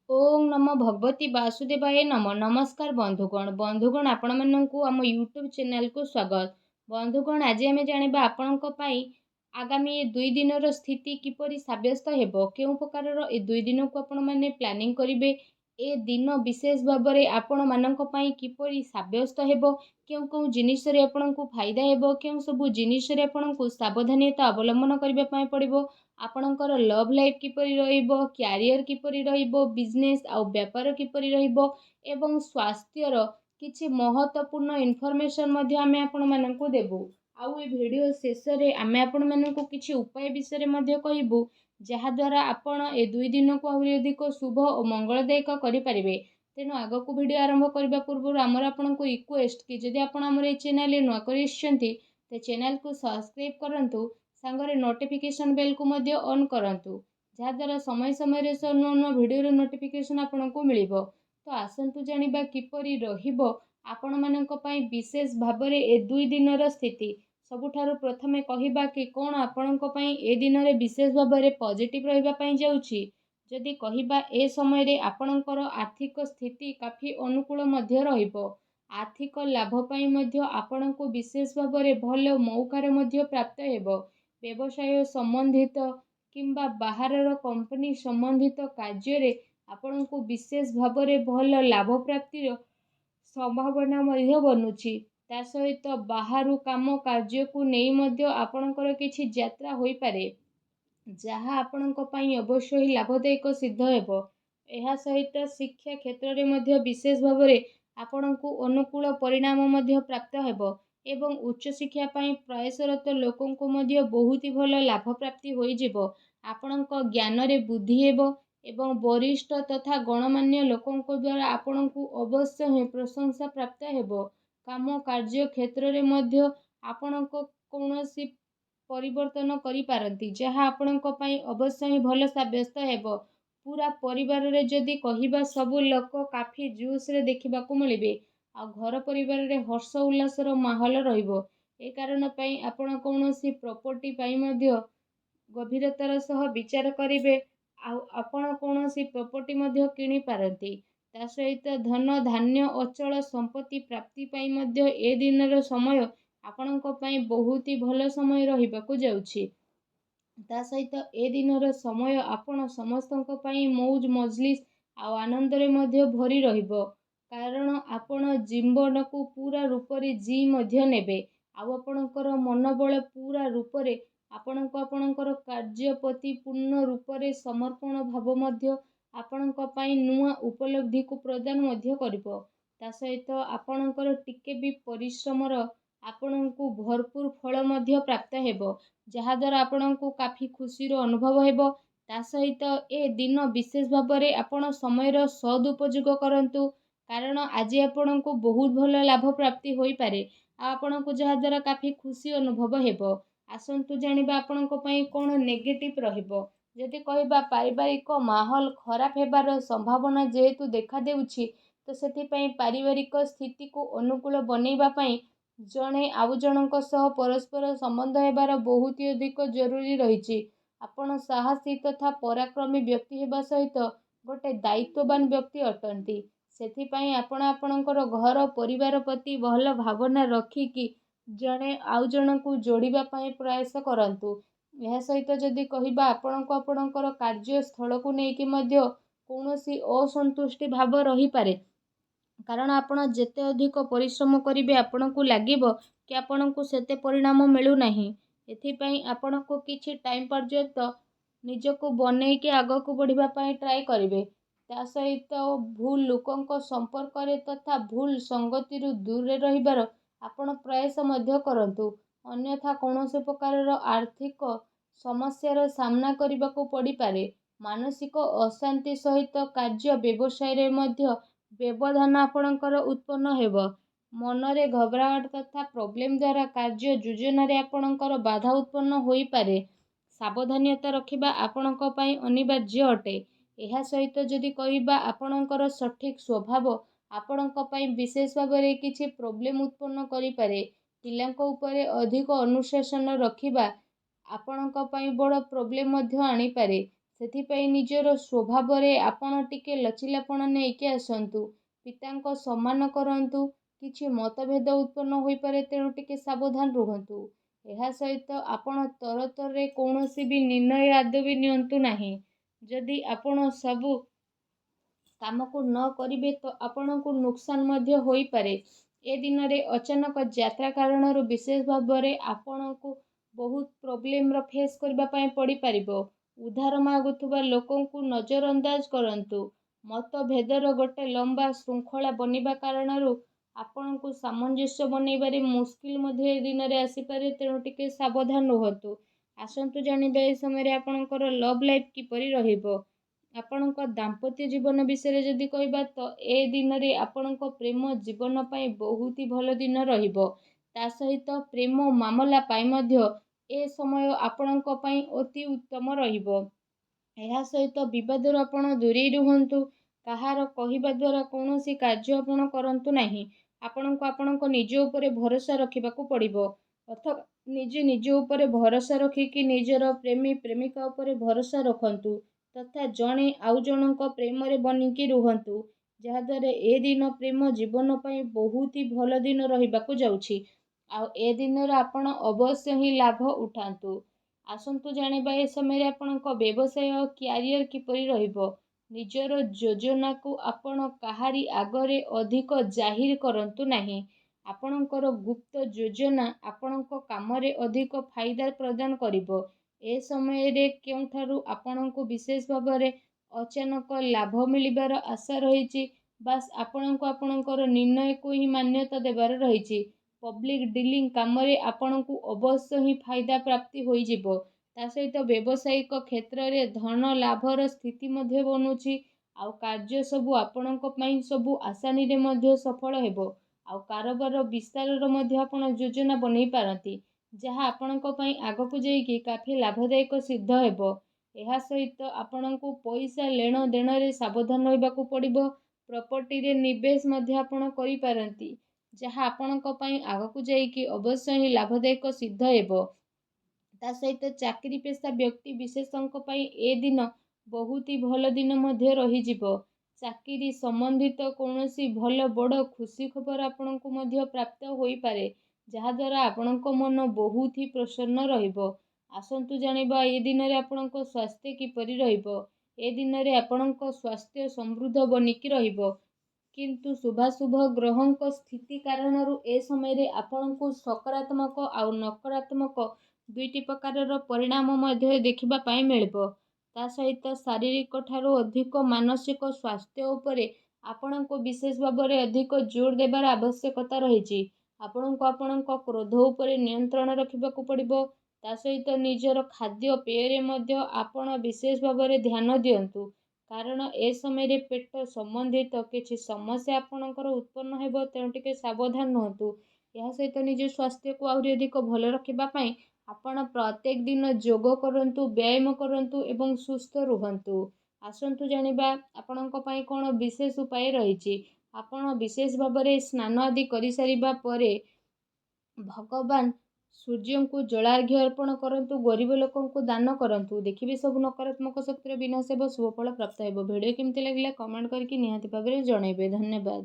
ओम नमो भगवती वासुदेवाय नमः। नमस्कार बंधुगण आपण माननकु आम यूट्यूब चैनल को स्वागत। बंधुगण आज आम जानिबा आपणक पई आगामी 2 दिनर स्थिति किपरि साब्यस्त हेबो, केउ प्रकारर ए 2 दिन को आपण माने प्लानिंग करिवे, ए दिन विशेष भाबरे आपण माननक पई किपरि साब्यस्त हेबो, केउ केउ जिनिस रे आपणकु फायदा हेबो, केउ सबु जिनिस रे आपणकु सावधानता अवलंबन करिबा पई पड़िबो, आपणकर लव लाइफ किपरि रहिबो, क्यारियर किपरि रहिबो, बिजनेस आउ व्यापार किपरि रहिबो एवं स्वास्थ्यर किछि महत्वपूर्ण इनफॉरमेशन मध्ये आमे आपण माननकु देबु। आउ ए वीडियो शेष रे आमे आपण माननकु किछि उपाय विषय रे मध्ये कहिबु, जहा द्वारा आपण ए 2 दिन को आहुरि अधिक शुभ और मंगलदायक करि परिबे। तेनु आगकु वीडियो आरंभ करिबा पूर्व आमर आपनकु रिक्वेस्ट कि जदि आपण हमर ए चैनल रे नुआ करिसचंती ते चैनल को सब्सक्राइब करंतु, सांगरे नोटिफिकेशन बेल को मध्य ऑन करंतु, जहा द्वारा समय समय रे नुआ नुआ वीडियो रे नोटिफिकेशन आपनकु मिलिबो। तो आसंतु जानिबा किपरि रहिबो आपण माननक पई विशेष भाबरे ए 2 दिनर स्थिति। सबुठारु प्रथमे कहिबा कि कोन आपणक पई ए दिन रे विशेष भाबरे पॉजिटिव रहिबा पई जाउछि। जदि कहिबा ए समय रे आपणकर आर्थिक स्थिति काफी अनुकूल मध्य रहिबो। आर्थिक लाभ पई मध्य आपणकु विशेष भाबरे भल मौकार मध्य प्राप्त हेबो। व्यवसाय संबंधित किंबा बाहरर कंपनी संबंधित कार्य रे आपणकु विशेष भाबरे भल लाभ प्राप्तिर संभावना मध्य बनुछि। ता सहित बाहरु काम कार्य को नेई मध्य आपणकर किछि यात्रा होई पारे, जहा आपणक पई अवश्य ही लाभदायक सिद्ध हेबो। एहा सहित शिक्षा क्षेत्र रे मध्य विशेष भाबरे आपणकु अनुकूल परिणाम मध्य प्राप्त हेबो एवं उच्च शिक्षा पई प्रयासरत लोकंकु मध्य बहुत ही भल लाभ प्राप्ति होई जिवो। आपणक ज्ञान रे बुद्धि हेबो एवं वरिष्ठ तथा गणमान्य लोकंक द्वारा आपणकु अवश्य ही प्रशंसा प्राप्त हेबो। काम कार्य क्षेत्र रे मध्य आपणक कोनोसी परिवर्तन करि पारंती, जहा आपणक पई अवश्य ही भल साब्यस्त हेबो। पूरा परिवार रे जदि कहिबा सबु लोक काफी जूस रे देखिबा को मिलिबे, आ घर परिवार रे हर्ष उल्लास रो माहौल रहिबो। ए कारण पई आपण कोनोसी प्रॉपर्टी पई मध्य गभीरतार सह विचार करिवे, आपण कोनोसी प्रॉपर्टी मध्य किनि पारंती। ता सहित धन धान्य अचल संपत्ति प्राप्ति पई मध्य ए दिनर समय आपणक पई बहुत ही भल समय रहिबाकु जाउछि। ता सहित ए दिनर समय आपण समस्तक पई मौज मजलिस आ आनंद रे मध्य भरी रहिबो, कारण आपण जीवन को पूरा रूप रे जी मध्य नेबे। आ आपणकर मनोबल पूरा रूप रे आपणकर कार्य प्रति पूर्ण रूप रे समर्पण भाव मध्य आपणक पई नुआ उपलब्धि को प्रदान मध्य करिवो। ता सहित आपणकर टिके भी परिश्रमर आपणकु भरपूर फल मध्य प्राप्त हेबो, जहा द्वारा आपणकु काफी खुशी रो अनुभव हेबो। ता सहित ए दिन विशेष भाबरे आपण समयर सदुपयोग करंतु, कारण आज आपणकु बहुत भल लाभ प्राप्ति होई पारे, आपणकु जहा द्वारा काफी खुशी अनुभव हेबो। आसंतु जानिबा आपणक पई कोन नेगेटिव रहिबो। जदि कहिबा पारिवारिक माहौल खराब हेबार संभावना जेहेतु देखा देउछि, तो सेति पई पारिवारिक स्थिति को अनुकूल बनेइबा पई जणे आउ जणक सह परस्पर संबंध हेबार बहुत ही अधिक जरूरी रहिछि। आपण साहसी तथा पराक्रमी व्यक्ति हेबा सहित गोटे दायित्ववान व्यक्ति अटंती। सेति पई आपण आपणकर घर परिवार प्रति भल भावना रखिकी जणे आउ जणकु जोड़िबा पई प्रयास करंतु। यह सहित जदि कहिबा आपणको आपणकर कार्य स्थल को नेकी मध्य कोनोसी असंतुष्टि भाव रही पारे, कारण आपण जेते अधिक परिश्रम करिवे आपणकु लागिबो कि आपणकु सेते परिणाम मिलु नाही। एथि पई आपणको किछि टाइम पर्यंत निजको बनेइके आगको बढ़िबा पई ट्राई करिवे। ता सहित भूल लोकंक संपर्क रे तथा भूल संगति रु दूर रे रहिबार आपण प्रयास मध्य करंतु, अन्यथा कोनोसी प्रकारर आर्थिक समस्यार सामना करबाको पड़ी पारे। मानसिक अशांति सहित कार्य व्यवसाय रे मध्य व्यवधान आपणकर उत्पन्न हेबो। मनरे घबराहट तथा प्रॉब्लम द्वारा कार्य योजना रे आपणकर बाधा उत्पन्न होई पारे। सावधानता रखिबा आपणक पई अनिवार्य अटे। एहा सहित जदि कहिबा आपणकर सठिक स्वभाव आपणक पई विशेष भाबरे किछि प्रॉब्लम उत्पन्न करि पारे। पिलांक उपरे अधिक अनुशासन रखिबा आपणक पई बड़ प्रॉब्लम मध्य आनी पारे। ସେଥିପାଇଁ ନିଜର ସ୍ୱଭାବରେ ଆପଣ ଟିକେ ଲଚିଲାପଣ ନେଇକି ଆସନ୍ତୁ। ପିତାଙ୍କ ସମ୍ମାନ କରନ୍ତୁ। କିଛି ମତଭେଦ ଉତ୍ପନ୍ନ ହୋଇପାରେ, ତେଣୁ ଟିକେ ସାବଧାନ ରୁହନ୍ତୁ। ଏହା ସହିତ ଆପଣ ତରତରରେ କୌଣସି ବି ନିର୍ଣ୍ଣୟ ଆଦୌ ବି ନିଅନ୍ତୁ ନାହିଁ। ଯଦି ଆପଣ ସବୁ କାମକୁ ନ କରିବେ ତ ଆପଣଙ୍କୁ ନୁକସାନ ମଧ୍ୟ ହୋଇପାରେ। ଏ ଦିନରେ ଅଚାନକ ଯାତ୍ରା କାରଣରୁ ବିଶେଷ ଭାବରେ ଆପଣଙ୍କୁ ବହୁତ ପ୍ରୋବ୍ଲେମର ଫେସ୍ କରିବା ପାଇଁ ପଡ଼ିପାରିବ। ଉଦ୍ଧାର ମାଗୁଥିବା ଲୋକଙ୍କୁ ନଜରଅନ୍ଦାଜ କରନ୍ତୁ। ମତଭେଦର ଗୋଟେ ଲମ୍ବା ଶୃଙ୍ଖଳା ବନିବା କାରଣରୁ ଆପଣଙ୍କୁ ସାମଞ୍ଜସ୍ୟ ବନେଇବାରେ ମୁସ୍କିଲ ମଧ୍ୟ ଏ ଦିନରେ ଆସିପାରେ, ତେଣୁ ଟିକେ ସାବଧାନ ରୁହନ୍ତୁ। ଆସନ୍ତୁ ଜାଣିବା ଏ ସମୟରେ ଆପଣଙ୍କର ଲଭ୍ ଲାଇଫ୍ କିପରି ରହିବ। ଆପଣଙ୍କ ଦାମ୍ପତ୍ୟ ଜୀବନ ବିଷୟରେ ଯଦି କହିବା ତ ଏ ଦିନରେ ଆପଣଙ୍କ ପ୍ରେମ ଜୀବନ ପାଇଁ ବହୁତ ହି ଭଲ ଦିନ ରହିବ। ତା ସହିତ ପ୍ରେମ ମାମଲା ପାଇଁ ମଧ୍ୟ ଏ ସମୟ ଆପଣଙ୍କ ପାଇଁ ଅତି ଉତ୍ତମ ରହିବ। ଏହା ସହିତ ବିବାଦରୁ ଆପଣ ଦୂରେଇ ରୁହନ୍ତୁ। କାହାର କହିବା ଦ୍ୱାରା କୌଣସି କାର୍ଯ୍ୟ ଆପଣ କରନ୍ତୁ ନାହିଁ। ଆପଣଙ୍କୁ ଆପଣଙ୍କ ନିଜ ଉପରେ ଭରସା ରଖିବାକୁ ପଡ଼ିବ। ଅଥବା ନିଜେ ନିଜ ଉପରେ ଭରସା ରଖିକି ନିଜର ପ୍ରେମୀ ପ୍ରେମିକା ଉପରେ ଭରସା ରଖନ୍ତୁ ତଥା ଜଣେ ଆଉ ଜଣଙ୍କ ପ୍ରେମରେ ବନିକି ରୁହନ୍ତୁ, ଯାହାଦ୍ୱାରା ଏ ଦିନ ପ୍ରେମ ଜୀବନ ପାଇଁ ବହୁତ ହି ଭଲ ଦିନ ରହିବାକୁ ଯାଉଛି। ଆଉ ଏ ଦିନରେ ଆପଣ ଅବଶ୍ୟ ହିଁ ଲାଭ ଉଠାନ୍ତୁ। ଆସନ୍ତୁ ଜାଣିବା ଏ ସମୟରେ ଆପଣଙ୍କ ବ୍ୟବସାୟ କ୍ୟାରିୟର କିପରି ରହିବ। ନିଜର ଯୋଜନାକୁ ଆପଣ କାହାରି ଆଗରେ ଅଧିକ ଜାହିର କରନ୍ତୁ ନାହିଁ। ଆପଣଙ୍କର ଗୁପ୍ତ ଯୋଜନା ଆପଣଙ୍କ କାମରେ ଅଧିକ ଫାଇଦା ପ୍ରଦାନ କରିବ। ଏ ସମୟରେ କେଉଁଠାରୁ ଆପଣଙ୍କୁ ବିଶେଷ ଭାବରେ ଅଚାନକ ଲାଭ ମିଳିବାର ଆଶା ରହିଛି। ବାସ୍ ଆପଣଙ୍କୁ ଆପଣଙ୍କର ନିର୍ଣ୍ଣୟକୁ ହିଁ ମାନ୍ୟତା ଦେବାର ରହିଛି। ପବ୍ଲିକ ଡିଲିଂ କାମରେ ଆପଣଙ୍କୁ ଅବଶ୍ୟ ହିଁ ଫାଇଦା ପ୍ରାପ୍ତି ହୋଇଯିବ। ତା ସହିତ ବ୍ୟବସାୟିକ କ୍ଷେତ୍ରରେ ଧନ ଲାଭର ସ୍ଥିତି ମଧ୍ୟ ବନୁଛି। ଆଉ କାର୍ଯ୍ୟ ସବୁ ଆପଣଙ୍କ ପାଇଁ ସବୁ ଆସାନୀରେ ମଧ୍ୟ ସଫଳ ହେବ। ଆଉ କାରବାର ବିସ୍ତାରର ମଧ୍ୟ ଆପଣ ଯୋଜନା ବନେଇ ପାରନ୍ତି, ଯାହା ଆପଣଙ୍କ ପାଇଁ ଆଗକୁ ଯାଇକି କାଫି ଲାଭଦାୟକ ସିଦ୍ଧ ହେବ। ଏହା ସହିତ ଆପଣଙ୍କୁ ପଇସା ନେଣ ଦେଣରେ ସାବଧାନ ରହିବାକୁ ପଡ଼ିବ। ପ୍ରପର୍ଟିରେ ନିବେଶ ମଧ୍ୟ ଆପଣ କରିପାରନ୍ତି, ଯାହା ଆପଣଙ୍କ ପାଇଁ ଆଗକୁ ଯାଇକି ଅବଶ୍ୟ ହିଁ ଲାଭଦାୟକ ସିଦ୍ଧ ହେବ। ତା ସହିତ ଚାକିରି ପେଶା ବ୍ୟକ୍ତି ବିଶେଷଙ୍କ ପାଇଁ ଏ ଦିନ ବହୁତ ହି ଭଲ ଦିନ ମଧ୍ୟ ରହିଯିବ। ଚାକିରି ସମ୍ବନ୍ଧିତ କୌଣସି ଭଲ ବଡ଼ ଖୁସି ଖବର ଆପଣଙ୍କୁ ମଧ୍ୟ ପ୍ରାପ୍ତ ହୋଇପାରେ, ଯାହାଦ୍ୱାରା ଆପଣଙ୍କ ମନ ବହୁତ ହି ପ୍ରସନ୍ନ ରହିବ। ଆସନ୍ତୁ ଜାଣିବା ଏ ଦିନରେ ଆପଣଙ୍କ ସ୍ୱାସ୍ଥ୍ୟ କିପରି ରହିବ। ଏ ଦିନରେ ଆପଣଙ୍କ ସ୍ୱାସ୍ଥ୍ୟ ସମୃଦ୍ଧ ବନିକି ରହିବ, କିନ୍ତୁ ଶୁଭାଶୁଭ ଗ୍ରହଙ୍କ ସ୍ଥିତି କାରଣରୁ ଏ ସମୟରେ ଆପଣଙ୍କୁ ସକାରାତ୍ମକ ଆଉ ନକାରାତ୍ମକ ଦୁଇଟି ପ୍ରକାରର ପରିଣାମ ମଧ୍ୟ ଦେଖିବା ପାଇଁ ମିଳିବ। ତା ସହିତ ଶାରୀରିକ ଠାରୁ ଅଧିକ ମାନସିକ ସ୍ୱାସ୍ଥ୍ୟ ଉପରେ ଆପଣଙ୍କୁ ବିଶେଷ ଭାବରେ ଅଧିକ ଜୋର ଦେବାର ଆବଶ୍ୟକତା ରହିଛି। ଆପଣଙ୍କୁ ଆପଣଙ୍କ କ୍ରୋଧ ଉପରେ ନିୟନ୍ତ୍ରଣ ରଖିବାକୁ ପଡ଼ିବ। ତା ସହିତ ନିଜର ଖାଦ୍ୟ ପେୟରେ ମଧ୍ୟ ଆପଣ ବିଶେଷ ଭାବରେ ଧ୍ୟାନ ଦିଅନ୍ତୁ, କାରଣ ଏ ସମୟରେ ପେଟ ସମ୍ବନ୍ଧିତ କିଛି ସମସ୍ୟା ଆପଣଙ୍କର ଉତ୍ପନ୍ନ ହେବ, ତେଣୁ ଟିକେ ସାବଧାନ ରୁହନ୍ତୁ। ଏହା ସହିତ ନିଜ ସ୍ୱାସ୍ଥ୍ୟକୁ ଆହୁରି ଅଧିକ ଭଲ ରଖିବା ପାଇଁ ଆପଣ ପ୍ରତ୍ୟେକ ଦିନ ଯୋଗ କରନ୍ତୁ, ବ୍ୟାୟାମ କରନ୍ତୁ ଏବଂ ସୁସ୍ଥ ରୁହନ୍ତୁ। ଆସନ୍ତୁ ଜାଣିବା ଆପଣଙ୍କ ପାଇଁ କ'ଣ ବିଶେଷ ଉପାୟ ରହିଛି। ଆପଣ ବିଶେଷ ଭାବରେ ସ୍ନାନ ଆଦି କରିସାରିବା ପରେ ଭଗବାନ ସୂର୍ଯ୍ୟଙ୍କୁ ଜଳାର୍ଘ୍ୟ ଅର୍ପଣ କରନ୍ତୁ, ଗରିବ ଲୋକଙ୍କୁ ଦାନ କରନ୍ତୁ। ଦେଖିବେ ସବୁ ନକାରାତ୍ମକ ଶକ୍ତିର ବିନାଶ ହେବ, ଶୁଭଫଳ ପ୍ରାପ୍ତ ହେବ। ଭିଡ଼ିଓ କେମିତି ଲାଗିଲା କମେଣ୍ଟ କରିକି ନିହାତି ଭାବରେ ଜଣାଇବେ। ଧନ୍ୟବାଦ।